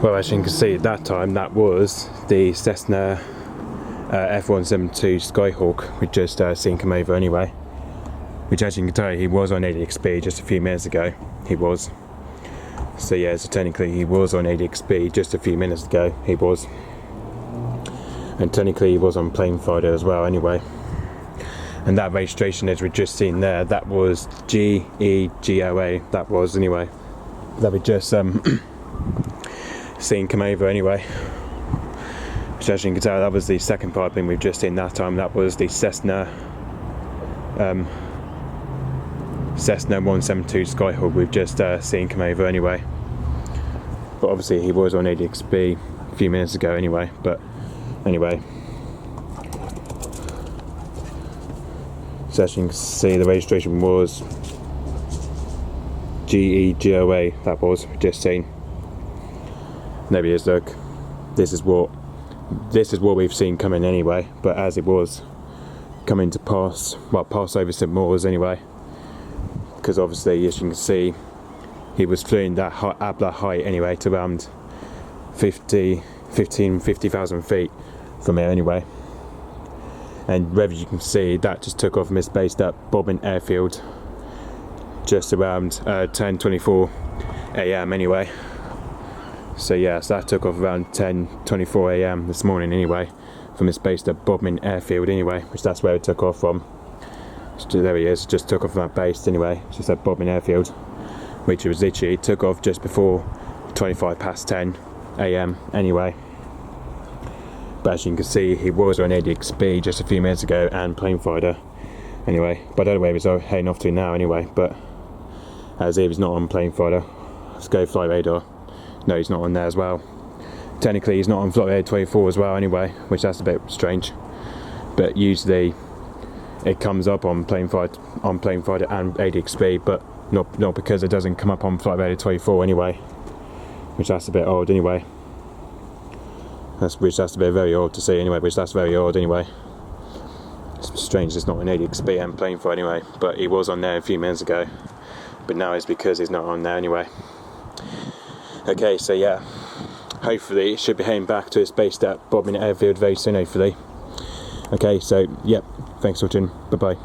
Well, as you can see, at that time, that was the Cessna F.172 Skyhawk we just seen come over anyway. Which, as you can tell, he was on ADXB just a few minutes ago. He was. So yeah, so technically he was on ADXB just a few minutes ago. He was. And technically he was on plane fighter as well anyway. And that registration, as we've just seen there, that was G-EGLA. That was anyway. That we just seen come over anyway. Which, as you can tell, that was the second pipeline we've just seen that time. That was the Cessna 172 Skyhawk we've just seen come over anyway. But obviously he was on ADXB a few minutes ago anyway. But anyway, so as you can see, the registration was G-EGLA. That was we've just seen. There he is. Look, this is what we've seen coming anyway. But as it was coming to pass over St Maur's anyway, because obviously, as you can see, he was flying that height anyway to around 50,000 feet from here anyway. And as you can see, that just took off from his base at Bobbin Airfield just around 10:24 AM anyway. So yeah, so that took off around 10:24 AM this morning anyway, from his base at Bobbin Airfield anyway, which that's where it took off from. So there he is, just took off from that base anyway, just at Bobbin Airfield, which was literally took off just before 10 AM anyway. But as you can see, he was on ADXB just a few minutes ago and plane fighter anyway. But I don't know where he's heading off to now anyway. But as he was not on plane fighter, let's go flight radar. No, he's not on there as well. Technically, he's not on flight radar 24 as well anyway, which that's a bit strange. But usually it comes up on plane fighter and ADXB, but not because it doesn't come up on flight radar 24 anyway, which that's a bit odd anyway. That's a bit very odd to see anyway, that's very odd anyway. It's strange it's not an ADXB and plane fighter anyway, but he was on there a few minutes ago, but now it's because he's not on there anyway. Okay, so yeah, hopefully it should be heading back to its base at Bobbin Airfield very soon, hopefully. Okay, so yep, thanks for watching, bye bye.